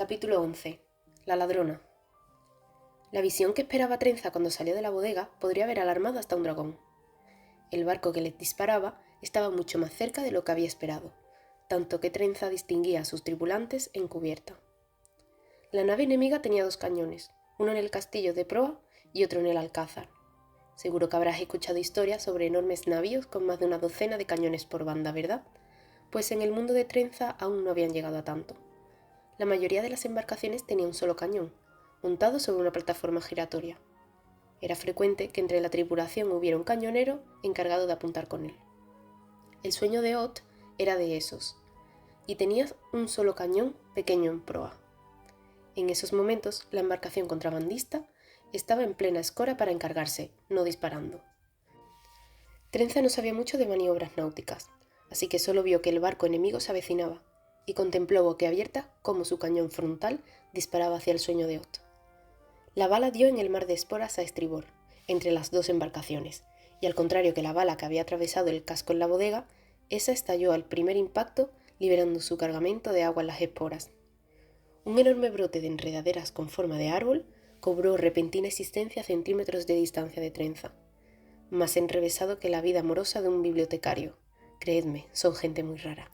Capítulo 11. La ladrona. La visión que esperaba Trenza cuando salió de la bodega podría haber alarmado hasta un dragón. El barco que les disparaba estaba mucho más cerca de lo que había esperado, tanto que Trenza distinguía a sus tripulantes en cubierta. La nave enemiga tenía 2 cañones, uno en el castillo de proa y otro en el alcázar. Seguro que habrás escuchado historias sobre enormes navíos con más de una docena de cañones por banda, ¿verdad? Pues en el mundo de Trenza aún no habían llegado a tanto. La mayoría de las embarcaciones tenía un solo cañón, montado sobre una plataforma giratoria. Era frecuente que entre la tripulación hubiera un cañonero encargado de apuntar con él. El sueño de Ott era de esos, y tenía un solo cañón pequeño en proa. En esos momentos, la embarcación contrabandista estaba en plena escora para encargarse, no disparando. Trenza no sabía mucho de maniobras náuticas, así que solo vio que el barco enemigo se avecinaba, y contempló boquiabierta cómo su cañón frontal disparaba hacia el sueño de Ott. La bala dio en el mar de esporas a estribor, entre las 2 embarcaciones, y al contrario que la bala que había atravesado el casco en la bodega, esa estalló al primer impacto, liberando su cargamento de agua en las esporas. Un enorme brote de enredaderas con forma de árbol cobró repentina existencia a centímetros de distancia de Trenza, más enrevesado que la vida amorosa de un bibliotecario. Creedme, son gente muy rara.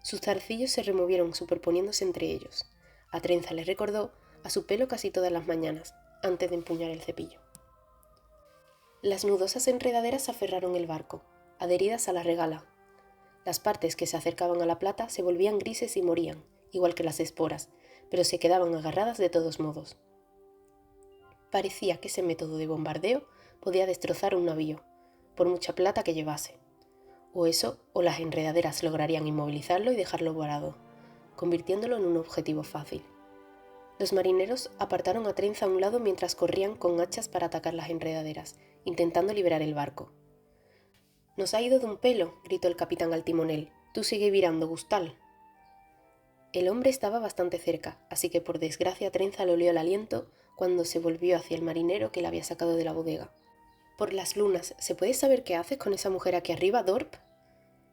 Sus zarcillos se removieron superponiéndose entre ellos. A Trenza le recordó a su pelo casi todas las mañanas, antes de empuñar el cepillo. Las nudosas enredaderas aferraron el barco, adheridas a la regala. Las partes que se acercaban a la plata se volvían grises y morían, igual que las esporas, pero se quedaban agarradas de todos modos. Parecía que ese método de bombardeo podía destrozar un navío, por mucha plata que llevase. O eso, o las enredaderas lograrían inmovilizarlo y dejarlo varado, convirtiéndolo en un objetivo fácil. Los marineros apartaron a Trenza a un lado mientras corrían con hachas para atacar las enredaderas, intentando liberar el barco. «Nos ha ido de un pelo», gritó el capitán al timonel. «Tú sigue virando, Gustal». El hombre estaba bastante cerca, así que por desgracia Trenza le olió el aliento cuando se volvió hacia el marinero que la había sacado de la bodega. «Por las lunas, ¿se puede saber qué haces con esa mujer aquí arriba, Dorp?»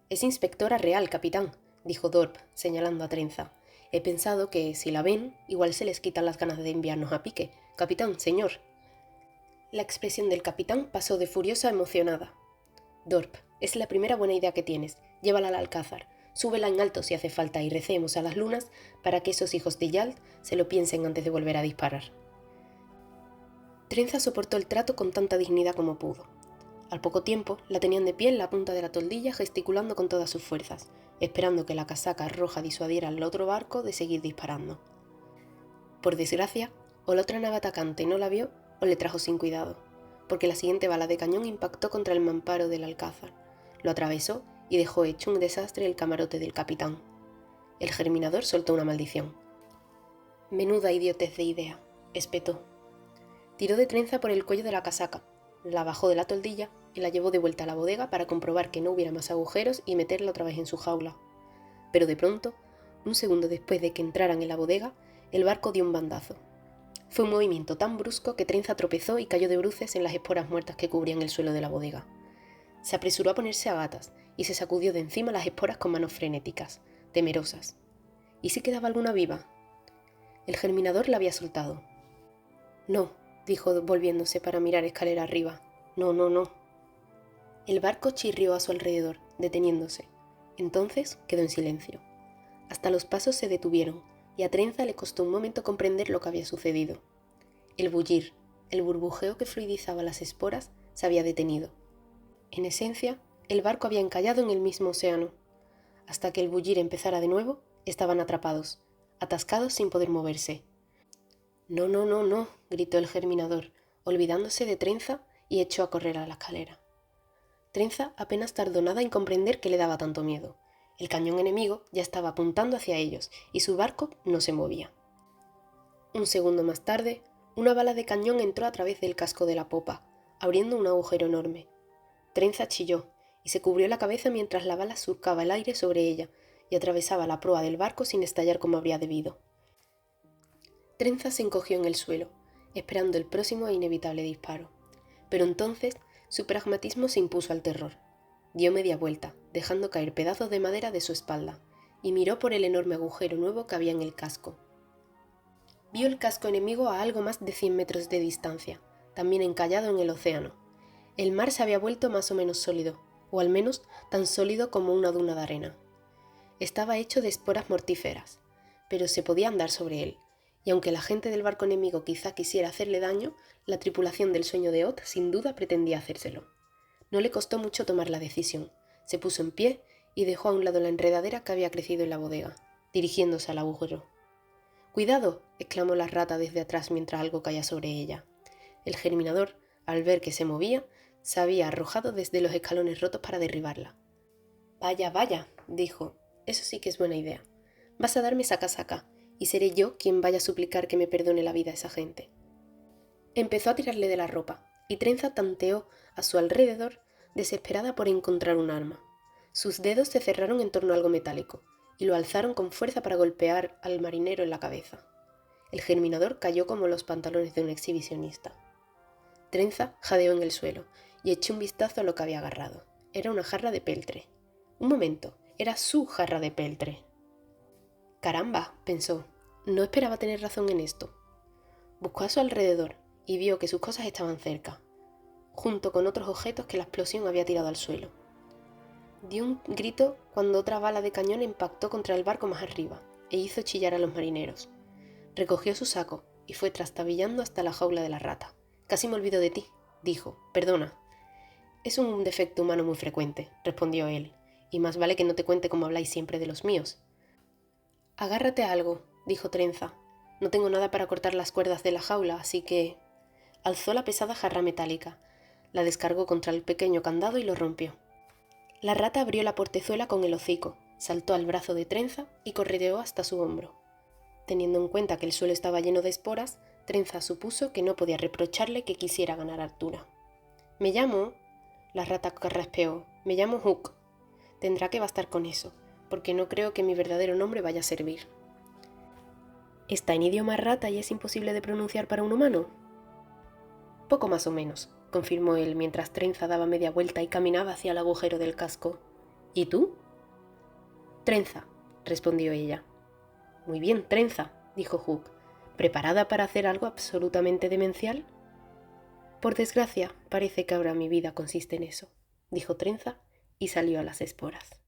«Es inspectora real, capitán», dijo Dorp, señalando a Trenza. «He pensado que, si la ven, igual se les quitan las ganas de enviarnos a pique. Capitán, señor». La expresión del capitán pasó de furiosa a emocionada. «Dorp, es la primera buena idea que tienes. Llévala al alcázar. Súbela en alto si hace falta y recemos a las lunas para que esos hijos de Yald se lo piensen antes de volver a disparar». Trenza soportó el trato con tanta dignidad como pudo. Al poco tiempo, la tenían de pie en la punta de la toldilla gesticulando con todas sus fuerzas, esperando que la casaca roja disuadiera al otro barco de seguir disparando. Por desgracia, o la otra nave atacante no la vio o le trajo sin cuidado, porque la siguiente bala de cañón impactó contra el mamparo del alcázar, lo atravesó y dejó hecho un desastre el camarote del capitán. El germinador soltó una maldición. «Menuda idiotez de idea», espetó. Tiró de Trenza por el cuello de la casaca, la bajó de la toldilla y la llevó de vuelta a la bodega para comprobar que no hubiera más agujeros y meterla otra vez en su jaula. Pero de pronto, un segundo después de que entraran en la bodega, el barco dio un bandazo. Fue un movimiento tan brusco que Trenza tropezó y cayó de bruces en las esporas muertas que cubrían el suelo de la bodega. Se apresuró a ponerse a gatas y se sacudió de encima las esporas con manos frenéticas, temerosas. ¿Y si quedaba alguna viva? El germinador la había soltado. «No», dijo volviéndose para mirar escalera arriba. «No, no, no». El barco chirrió a su alrededor, deteniéndose. Entonces quedó en silencio. Hasta los pasos se detuvieron, y a Trenza le costó un momento comprender lo que había sucedido. El bullir, el burbujeo que fluidizaba las esporas, se había detenido. En esencia, el barco había encallado en el mismo océano. Hasta que el bullir empezara de nuevo, estaban atrapados, atascados sin poder moverse. «No, no, no, no», gritó el germinador, olvidándose de Trenza y echó a correr a la escalera. Trenza apenas tardó nada en comprender qué le daba tanto miedo. El cañón enemigo ya estaba apuntando hacia ellos y su barco no se movía. Un segundo más tarde, una bala de cañón entró a través del casco de la popa, abriendo un agujero enorme. Trenza chilló y se cubrió la cabeza mientras la bala surcaba el aire sobre ella y atravesaba la proa del barco sin estallar como habría debido. Trenza se encogió en el suelo, esperando el próximo e inevitable disparo. Pero entonces su pragmatismo se impuso al terror. Dio media vuelta, dejando caer pedazos de madera de su espalda, y miró por el enorme agujero nuevo que había en el casco. Vio el casco enemigo a algo más de 100 metros de distancia, también encallado en el océano. El mar se había vuelto más o menos sólido, o al menos tan sólido como una duna de arena. Estaba hecho de esporas mortíferas, pero se podía andar sobre él, y aunque la gente del barco enemigo quizá quisiera hacerle daño, la tripulación del Sueño de Oth sin duda pretendía hacérselo. No le costó mucho tomar la decisión. Se puso en pie y dejó a un lado la enredadera que había crecido en la bodega, dirigiéndose al agujero. ¡Cuidado!, exclamó la rata desde atrás mientras algo caía sobre ella. El germinador, al ver que se movía, se había arrojado desde los escalones rotos para derribarla. «Vaya, vaya», dijo, «eso sí que es buena idea. Vas a darme saca-saca, y seré yo quien vaya a suplicar que me perdone la vida a esa gente». Empezó a tirarle de la ropa, y Trenza tanteó a su alrededor, desesperada por encontrar un arma. Sus dedos se cerraron en torno a algo metálico, y lo alzaron con fuerza para golpear al marinero en la cabeza. El germinador cayó como los pantalones de un exhibicionista. Trenza jadeó en el suelo, y echó un vistazo a lo que había agarrado. Era una jarra de peltre. Un momento, era su jarra de peltre. «Caramba», pensó, no esperaba tener razón en esto. Buscó a su alrededor, y vio que sus cosas estaban cerca, junto con otros objetos que la explosión había tirado al suelo. Dio un grito cuando otra bala de cañón impactó contra el barco más arriba, e hizo chillar a los marineros. Recogió su saco, y fue trastabillando hasta la jaula de la rata. «Casi me olvido de ti», dijo, «perdona». «Es un defecto humano muy frecuente», respondió él, «y más vale que no te cuente cómo habláis siempre de los míos». «Agárrate a algo», dijo Trenza. «No tengo nada para cortar las cuerdas de la jaula, así que...». Alzó la pesada jarra metálica, la descargó contra el pequeño candado y lo rompió. La rata abrió la portezuela con el hocico, saltó al brazo de Trenza y correteó hasta su hombro. Teniendo en cuenta que el suelo estaba lleno de esporas, Trenza supuso que no podía reprocharle que quisiera ganar altura. «Me llamo...», la rata carraspeó, «me llamo Hook». «Tendrá que bastar con eso, porque no creo que mi verdadero nombre vaya a servir». «¿Está en idioma rata y es imposible de pronunciar para un humano?». «Poco más o menos», confirmó él mientras Trenza daba media vuelta y caminaba hacia el agujero del casco. «¿Y tú?». «Trenza», respondió ella. «Muy bien, Trenza», dijo Hook. «¿Preparada para hacer algo absolutamente demencial?». «Por desgracia, parece que ahora mi vida consiste en eso», dijo Trenza y salió a las esporas.